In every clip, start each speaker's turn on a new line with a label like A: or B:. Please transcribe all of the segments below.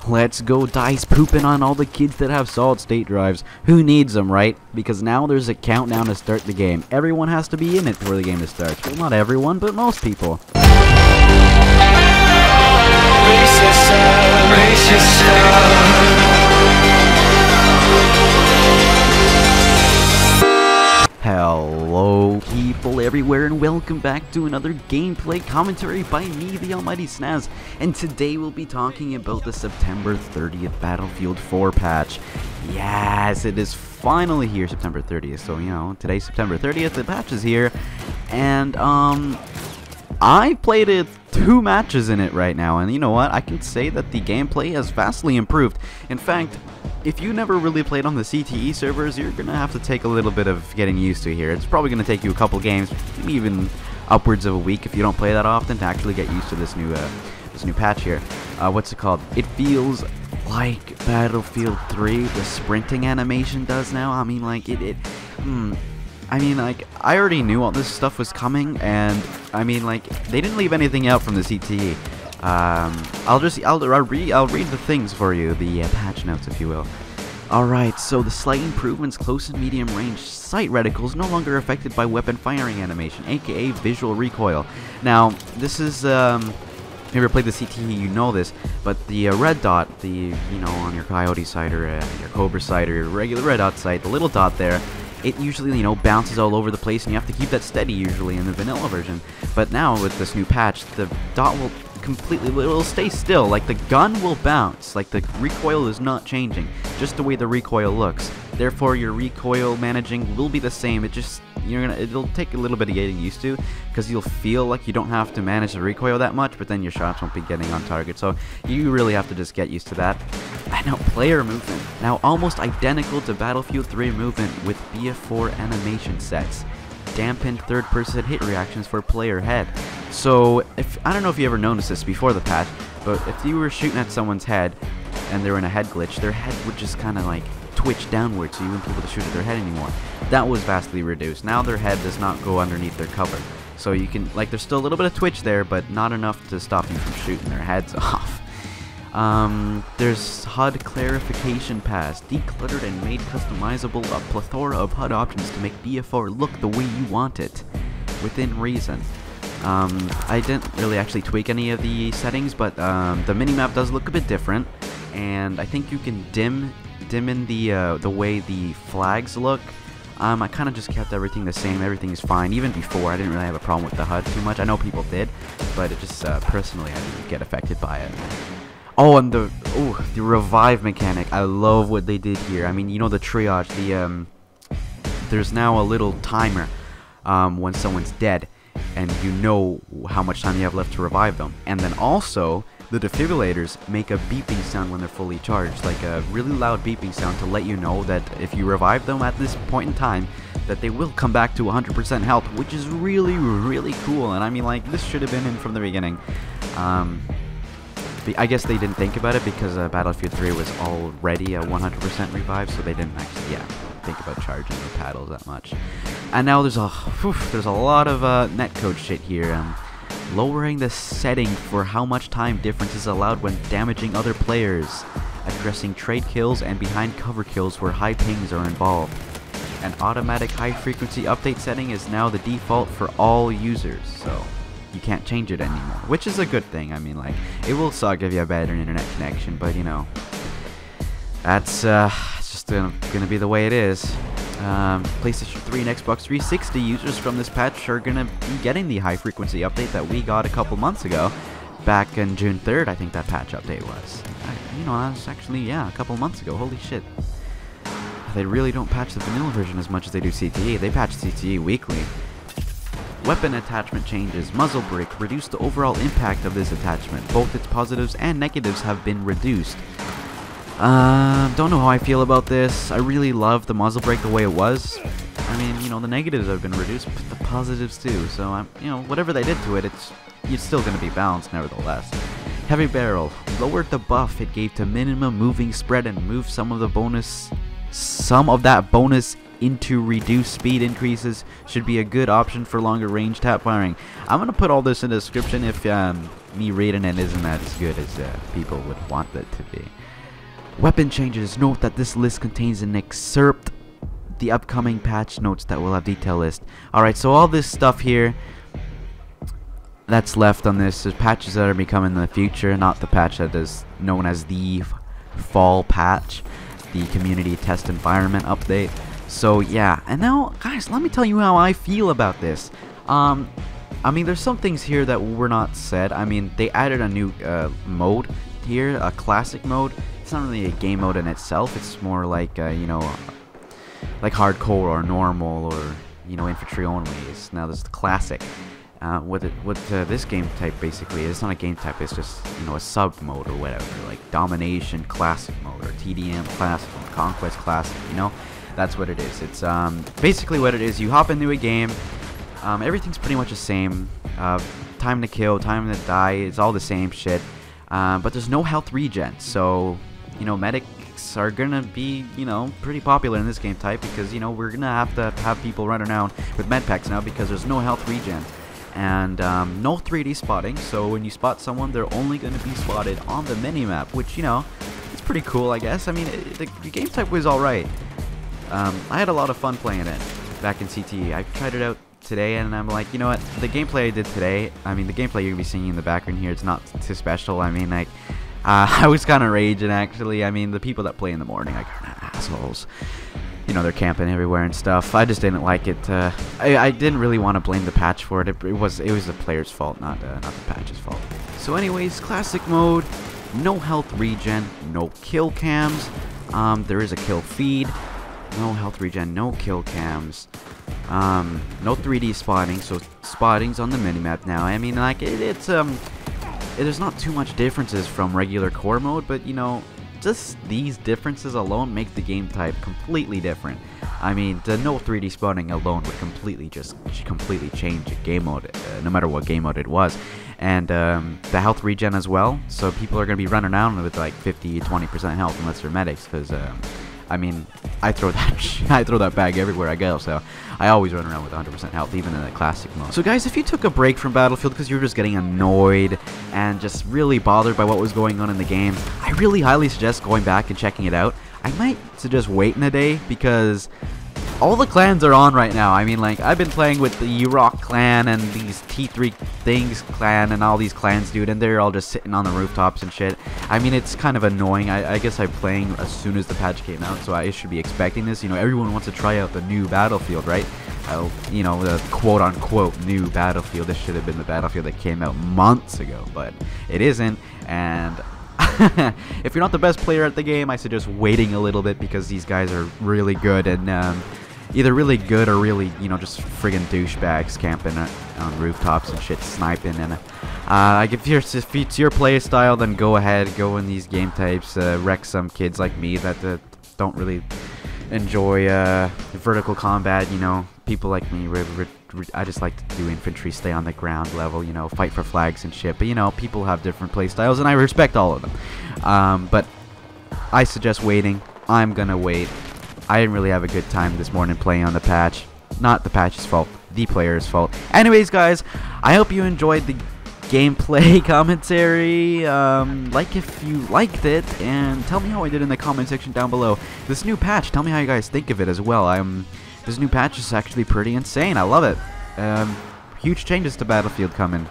A: Let's go dice pooping on all the kids that have solid state drives. Who needs them, right? Because now there's a countdown to start the game. Everyone has to be in it for the game to start. Well, not everyone, but most people. Hello people everywhere, and welcome back to another gameplay commentary by me, the almighty Snaz. And today we'll be talking about the September 30th Battlefield 4 patch. Yes, it is finally here, September 30th. So, you know, today's September 30th, the patch is here. And, I played it 2 matches in it right now, and you know what? I can say that the gameplay has vastly improved. In fact, if you never really played on the CTE servers, you're gonna have to take a little bit of getting used to here. It's probably gonna take you a couple games, maybe even upwards of a week if you don't play that often, to actually get used to this new patch here. What's it called? It feels like Battlefield 3, the sprinting animation does now. I mean, like I already knew all this stuff was coming, and I mean, like, they didn't leave anything out from the CTE. I'll read the things for you, the patch notes, if you will. Alright, so the slight improvements, close and medium range sight reticles no longer affected by weapon firing animation, aka visual recoil. Now, this is, if you ever played the CTE, you know this, but the red dot, you know, on your Coyote sight or your Cobra sight or your regular red dot sight, the little dot there, it usually, you know, bounces all over the place, and you have to keep that steady usually in the vanilla version. But now with this new patch, the dot will it'll stay still. Like, the gun will bounce. Like, the recoil is not changing, just the way the recoil looks. Therefore, your recoil managing will be the same. It'll take a little bit of getting used to, because you'll feel like you don't have to manage the recoil that much, but then your shots won't be getting on target. So you really have to just get used to that. And now player movement, now almost identical to Battlefield 3 movement with BF4 animation sets. Dampened third-person hit reactions for player head. So, I don't know if you ever noticed this before the patch, but if you were shooting at someone's head and they were in a head glitch, their head would just kind of like twitch downwards, so you wouldn't be able to shoot at their head anymore. That was vastly reduced. Now their head does not go underneath their cover. So you can, like, there's still a little bit of twitch there, but not enough to stop you from shooting their heads off. There's HUD clarification pass, decluttered and made customizable, a plethora of HUD options to make BF4 look the way you want it, within reason. I didn't really actually tweak any of the settings, but the minimap does look a bit different, and I think you can dim in the way the flags look. I kind of just kept everything the same. Everything is fine. Even before, I didn't really have a problem with the HUD too much. I know people did, but it just personally, I didn't get affected by it. Oh, and the revive mechanic. I love what they did here. I mean, you know, the triage. There's now a little timer when someone's dead, and you know how much time you have left to revive them. And then also, the defibrillators make a beeping sound when they're fully charged, like a really loud beeping sound to let you know that if you revive them at this point in time, that they will come back to 100% health, which is really, really cool. And I mean, like, this should have been in from the beginning. I guess they didn't think about it because Battlefield 3 was already a 100% revive, so they didn't actually, think about charging the paddles that much. And now there's a lot of netcode shit here. Lowering the setting for how much time difference is allowed when damaging other players, addressing trade kills and behind cover kills where high pings are involved. An automatic high frequency update setting is now the default for all users, so you can't change it anymore, which is a good thing. I mean, like, it will suck if you have better internet connection, but you know, that's it's just gonna be the way it is. PlayStation 3 and Xbox 360 users from this patch are gonna be getting the high frequency update that we got a couple months ago, back on June 3rd. I think that patch update was. You know, that was actually, a couple months ago. Holy shit! They really don't patch the vanilla version as much as they do CTE. They patch CTE weekly. Weapon attachment changes. Muzzle brake. Reduce the overall impact of this attachment. Both its positives and negatives have been reduced. Don't know how I feel about this. I really love the muzzle brake the way it was. I mean, you know, the negatives have been reduced, but the positives too. So, you know, whatever they did to it, it's still going to be balanced nevertheless. Heavy barrel. Lowered the buff it gave to minimum moving spread and moved some of that bonus into reduced speed increases. Should be a good option for longer range tap firing. I'm gonna put all this in the description if me reading it isn't as good as people would want it to be. Weapon changes. Note that this list contains an excerpt. The upcoming patch notes that will have detail list. Alright, so all this stuff here that's left on this is patches that are becoming in the future, not the patch that is known as the fall patch, the community test environment update. So yeah, and now guys, let me tell you how I feel about this. I mean, there's some things here that were not said. I mean, they added a new mode here, a classic mode. It's not really a game mode in itself. It's more like you know, like hardcore or normal or, you know, infantry only. Now there's the classic. What this game type basically is, it's not a game type, it's just, you know, a sub mode or whatever, like Domination Classic mode or TDM Classic, Conquest Classic, you know? That's what it is. It's basically what it is. You hop into a game, everything's pretty much the same. Time to kill, time to die, it's all the same shit. But there's no health regen, so, you know, medics are gonna be, you know, pretty popular in this game type because, you know, we're gonna have to have people run around with med packs now because there's no health regen. And no 3D spotting, so when you spot someone, they're only going to be spotted on the minimap, which, you know, it's pretty cool, I guess. I mean, the game type was alright. I had a lot of fun playing it back in CTE. I tried it out today, and I'm like, you know what, the gameplay I did today, I mean, the gameplay you're going to be seeing in the background here, it's not too special. I mean, like, I was kind of raging, actually. I mean, the people that play in the morning, like, assholes. You know, they're camping everywhere and stuff. I just didn't like it. I didn't really want to blame the patch for it. It was the player's fault, not the patch's fault. So anyways, classic mode, no health regen, no kill cams. There is a kill feed. No health regen, no kill cams. No 3D spotting, so spotting's on the minimap now. I mean, like, there's not too much differences from regular core mode, but, you know, just these differences alone make the game type completely different. I mean, the no 3D spawning alone would completely change a game mode, no matter what game mode it was. And the health regen as well, so people are going to be running around with like 50-20% health unless they're medics, because I mean, I throw that bag everywhere I go, so I always run around with 100% health, even in the classic mode. So guys, if you took a break from Battlefield because you were just getting annoyed and just really bothered by what was going on in the game, I really highly suggest going back and checking it out. I might suggest waiting a day because all the clans are on right now. I mean, like, I've been playing with the U-Rock clan and these T3 Things clan and all these clans, dude, and they're all just sitting on the rooftops and shit. I mean, it's kind of annoying. I guess I'm playing as soon as the patch came out, so I should be expecting this. You know, everyone wants to try out the new Battlefield, right? You know, the quote-unquote new Battlefield. This should have been the Battlefield that came out months ago, but it isn't, and if you're not the best player at the game, I suggest waiting a little bit because these guys are really good and either really good or really, you know, just friggin' douchebags camping on rooftops and shit, sniping. And if it's your play style, then go ahead, go in these game types, wreck some kids like me that don't really enjoy vertical combat. You know, people like me, I just like to do infantry, stay on the ground level, you know, fight for flags and shit. But, you know, people have different play styles, and I respect all of them. But I suggest waiting. I'm gonna wait. I didn't really have a good time this morning playing on the patch. Not the patch's fault, the player's fault. Anyways, guys, I hope you enjoyed the gameplay commentary. Like if you liked it, and tell me how I did in the comment section down below. This new patch, tell me how you guys think of it as well. This new patch is actually pretty insane. I love it. Huge changes to Battlefield coming.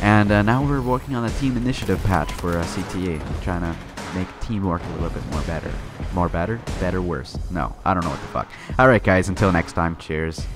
A: And now we're working on a team initiative patch for CTE. Trying to make teamwork a little bit more better. More better? Better, worse. No, I don't know what the fuck. Alright guys, until next time, cheers.